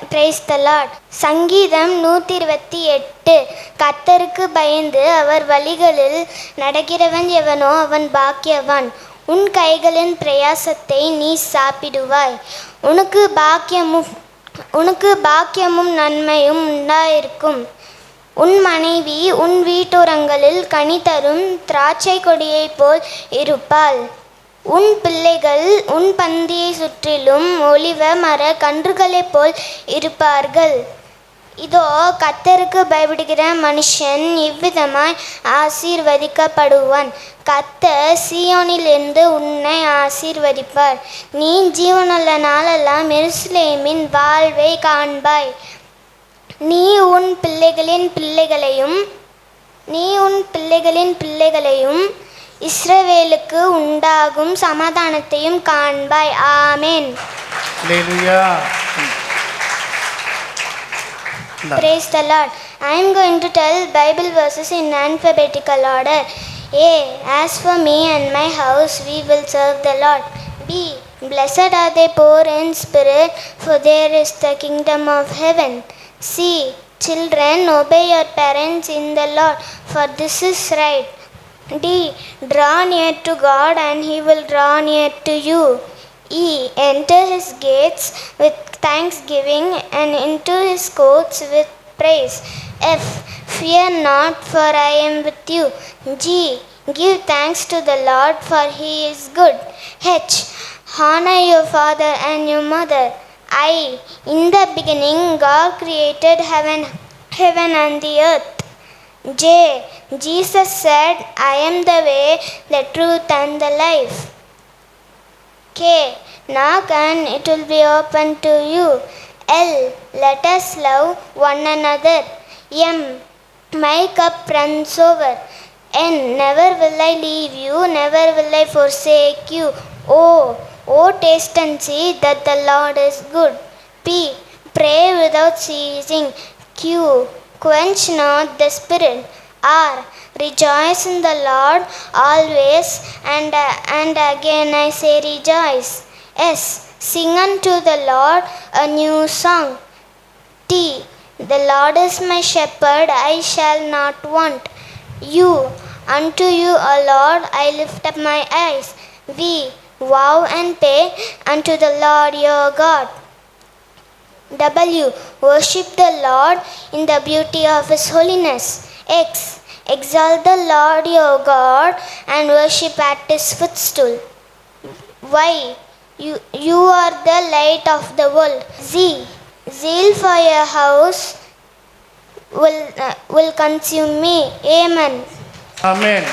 Praise the Lord. சங்கீதம் 128. கர்த்தருக்கு பயந்து அவர் வழிகளில் நடக்கிறவன் எவனோ அவன் பாக்கியவான். உன் கைகளின் பிரயாசத்தை நீ சாப்பிடுவாய். உனக்கு பாக்கியமும் நன்மையும் உண்டாயிருக்கும். உன் மனைவி உன் வீட்டோரங்களில் கனி தரும் திராட்சை கொடியைப் போல் இருப்பாள். உன் பிள்ளைகள் உன் பந்தியை சுற்றிலும் ஒலிவ மர கன்றுகளைப் போல் இருப்பார்கள். இதோ, கர்த்தருக்கு பயப்படுகிற மனுஷன் இவ்விதமாய் ஆசீர்வதிக்கப்படுவான். கர்த்தர் சீயோனிலிருந்து உன்னை ஆசீர்வதிப்பார். நீ ஜீவனுள்ள நாளெல்லாம் எருசலேமின் வாழ்வை காண்பாய். நீ உன் பிள்ளைகளின் பிள்ளைகளையும் இஸ்ரவேலுக்கு உண்டாகும் சமாதானத்தையும் காண்பாய். ஆமென். Praise the Lord. I am going to tell Bible verses in alphabetical order. A. As for me and my house, we will serve the Lord. B. Blessed are the poor in spirit, for there is the kingdom of heaven. C. Children, obey your parents in the Lord, for this is right. D. Draw near to God and He will draw near to you. E. Enter His gates with thanksgiving and into His courts with praise. F. Fear not, for I am with you. G. Give thanks to the Lord, for He is good. H. Honor your father and your mother. I. In the beginning, God created heaven and the earth. J. Jesus said, I am the way, the truth and the life. K. Knock and it will be open to you. L. Let us love one another. M. My cup runs over. N. Never will I leave you, never will I forsake you. O. Taste and see that the Lord is good. P. Pray without ceasing. Q. Quench not the spirit. R. Rejoice in the Lord always, and again I say rejoice. S. Sing unto the Lord a new song. T. The Lord is my shepherd, I shall not want. U. Unto you, O Lord, I lift up my eyes. V. Vow and pay unto the Lord your God. W. Worship the Lord in the beauty of His holiness. X. Exalt the Lord your God and worship at His footstool. Y. You are the light of the world. Z. Zeal for your house will consume me. Amen. Amen.